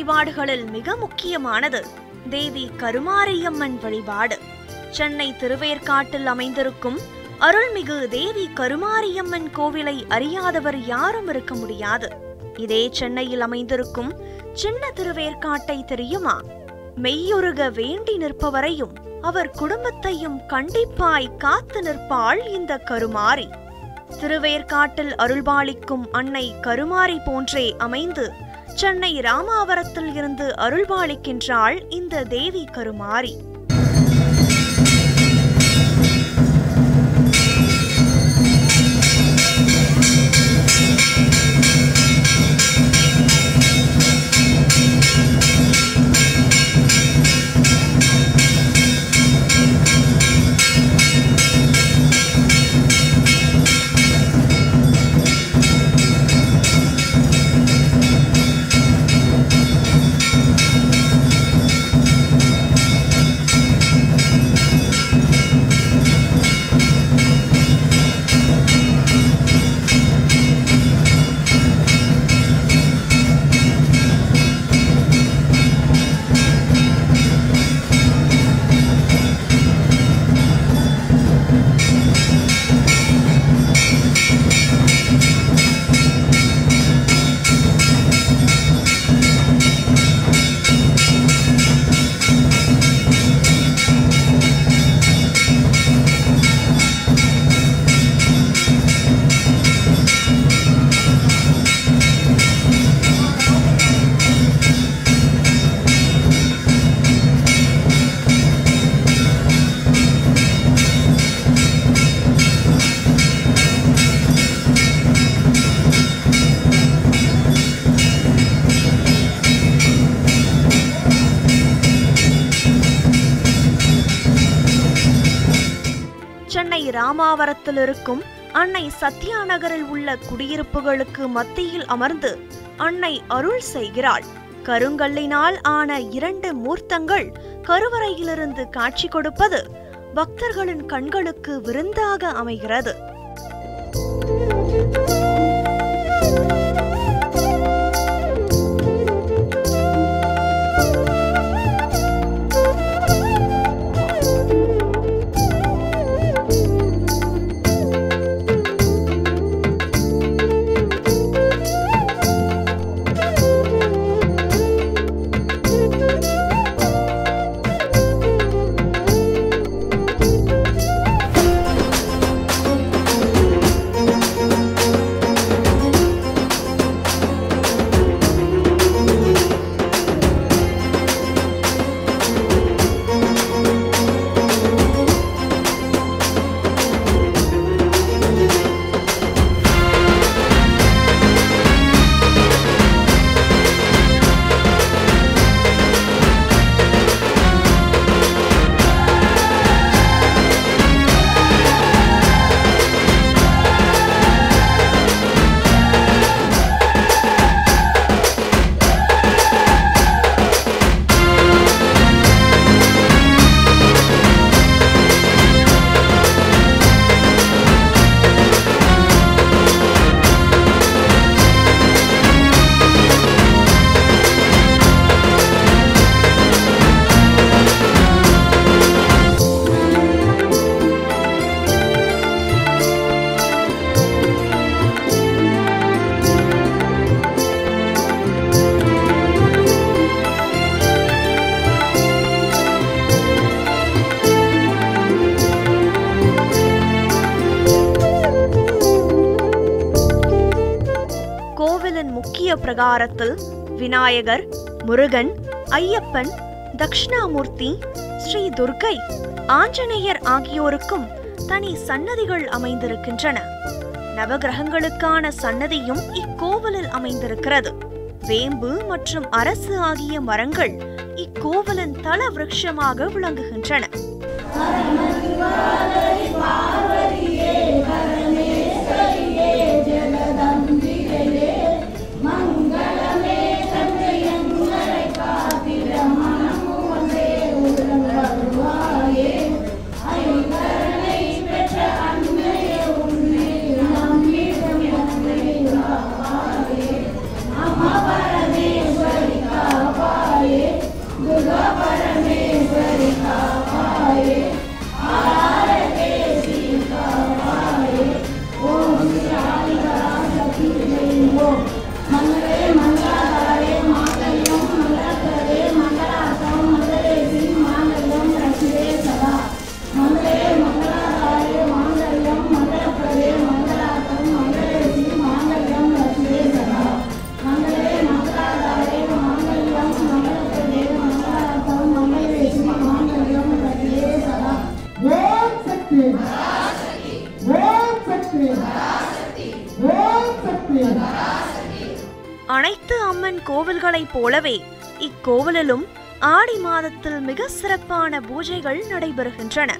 வழிபாடுகளில் மிக முக்கியமானது தேவி கருமாரியம்மன் வழிபாடு. சென்னை திருவேற்காட்டில் அமைந்திருக்கும் அருள்மிகு தேவி கருமாரியம்மன் கோவிலை அறியாதவர் யாரும் இருக்க முடியாது. இதே சென்னையில் அமைந்திருக்கும் சின்ன திருவேற்காட்டை தெரியுமா? மெய்யுருக வேண்டி நிற்பவரையும் அவர் குடும்பத்தையும் கண்டிப்பாய் காத்து நிற்பாள் இந்த கருமாரி. திருவேற்காட்டில் அருள்பாலிக்கும் அன்னை கருமாரி போன்றே அமைந்து சென்னை ராமாவரத்தில் இருந்து அருள்பாலிக்கின்றாள் இந்த தேவி கருமாரி. சென்னை ராமாவரத்தில் இருக்கும் அன்னை சத்யா நகரில் உள்ள குடியிருப்புகளுக்கு மத்தியில் அமர்ந்து அன்னை அருள் செய்கிறாள். கருங்கல்லினால் ஆன 2 மூர்த்தங்கள் கருவறையிலிருந்து காட்சி கொடுப்பது பக்தர்களின் கண்களுக்கு விருந்தாக அமைகிறது. கோவிலின் முக்கிய பிரகாரத்தில் விநாயகர், முருகன், ஐயப்பன், தக்ஷணாமூர்த்தி, ஸ்ரீ துர்க்கை, ஆஞ்சநேயர் ஆகியோருக்கும் தனி சன்னதிகள் அமைந்திருக்கின்றன. நவகிரகங்களுக்கான சன்னதியும் இக்கோவிலில் அமைந்திருக்கிறது. வேம்பு மற்றும் அரசு ஆகிய மரங்கள் இக்கோவிலின் தல விருட்சமாக விளங்குகின்றன. அனைத்து அம்மன் கோவில்களைப் போலவே இக்கோவிலிலும் ஆடி மாதத்தில் மிக சிறப்பான பூஜைகள் நடைபெறுகின்றன.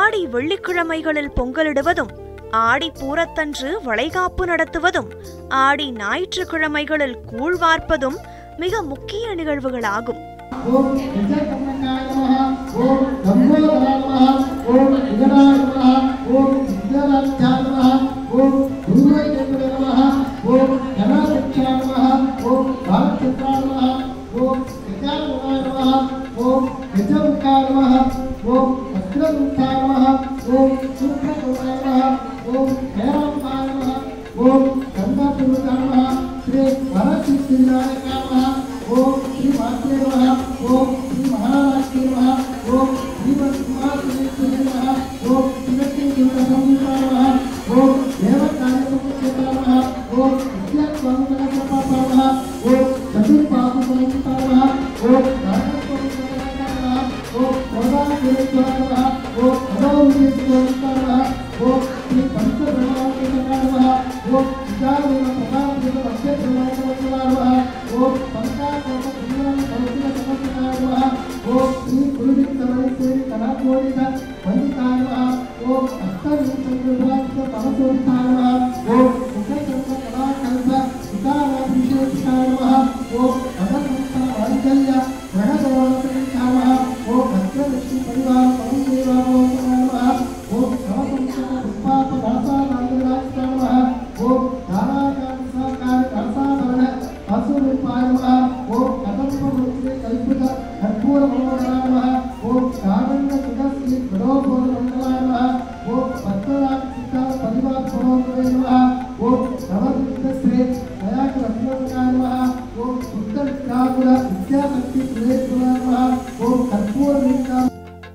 ஆடி வெள்ளிக்கிழமைகளில் பொங்கலிடுவதும், ஆடி பூரத்தன்று வளைகாப்பு நடத்துவதும், ஆடி ஞாயிற்றுக்கிழமைகளில் கூழ் வார்ப்பதும் மிக முக்கிய நிகழ்வுகளாகும்.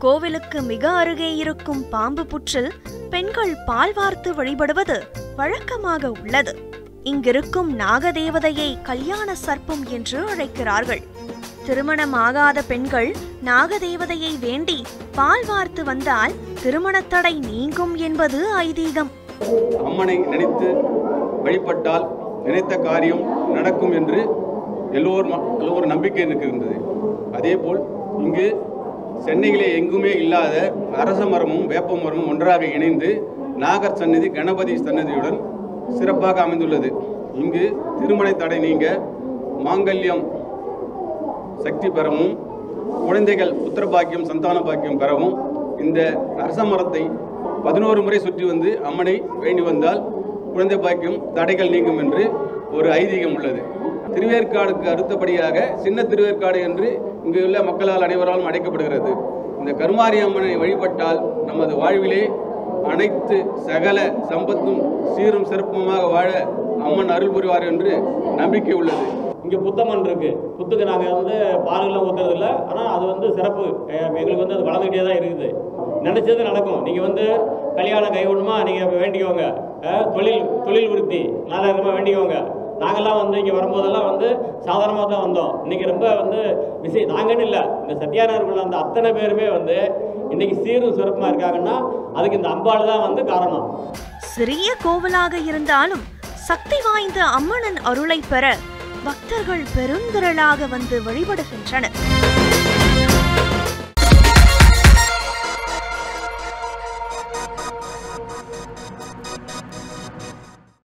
கோவிலுக்கு மிக அருகே இருக்கும் பாம்பு புற்றில் பெண்கள் பால் வார்த்து வழிபடுவது வழக்கமாக உள்ளது. இங்கிருக்கும் நாகதேவதையை கல்யாண சர்ப்பம் என்று அழைக்கிறார்கள். திருமணமாகாத பெண்கள் நாகதேவதையை வேண்டி பால் வார்த்து வந்தால் திருமணத்தடை நீங்கும் என்பது ஐதீகம். அம்மனை நினைத்து வழிபட்டால் நினைத்த காரியம் நடக்கும் என்று எல்லோரும் நம்பிக்கை இருக்கின்றது. அதேபோல் இங்கு சென்னையிலே எங்குமே இல்லாத அரச மரமும் வேப்ப மரமும் ஒன்றாக இணைந்து நாகர் சன்னதி கணபதி சன்னதியுடன் சிறப்பாக அமைந்துள்ளது. இங்கு திருமண தடை நீங்க, மாங்கல்யம் சக்தி பெறவும், குழந்தைகள் புத்திர பாக்கியம் சந்தான பாக்கியம் பெறவும் இந்த அரச மரத்தை 11 முறை சுற்றி வந்து அம்மனை வேண்டி வந்தால் குழந்தை பாக்கியம் தடைகள் நீங்கும் என்று ஒரு ஐதீகம் உள்ளது. திருவேற்காடுக்கு அடுத்தபடியாக சின்ன திருவேற்காடு என்று இங்கு உள்ள மக்களால் அனைவராலும் அழைக்கப்படுகிறது. இந்த கருமாரி அம்மனை வழிபட்டால் நமது வாழ்விலே அனைத்து சகல சம்பத்தும் சீரும் சிறப்புமாக வாழ அம்மன் அருள் புரிவார் என்று நம்பிக்கை உள்ளது. இங்கே புத்தம்மன் இருக்கு. புத்துக்கு நாங்கள் வந்து பாலெல்லாம் ஊற்றுறது இல்லை, ஆனால் அது வந்து சிறப்பு. எங்களுக்கு வந்து அது வளர்ந்துகிட்டே தான் இருக்குது. நினைச்சது நடக்கும். நீங்கள் வந்து கல்யாணம் கைவிடணுமா நீங்கள் வேண்டிக்கோங்க, தொழில் விருத்தி நல்லா இருக்கமா வேண்டிக்கோங்க. நாங்கள்லாம் வந்து இங்கே வரும்போதெல்லாம் வந்து சாதாரணமாக தான் வந்தோம். இன்றைக்கி ரொம்ப வந்து நாங்கன்னு இல்லை, இந்த சத்யானர்கள் அந்த அத்தனை பேருமே வந்து இன்னைக்கு சீரும் சிறப்புமாக இருக்காங்கன்னா அதுக்கு இந்த அம்பாள் தான் வந்து காரணம். சிறிய கோவிலாக இருந்தாலும் சக்தி வாய்ந்த அம்மனின் அருளை பெற பக்தர்கள் பெருந்திரளாக வந்து வழிபடுகின்றனர்.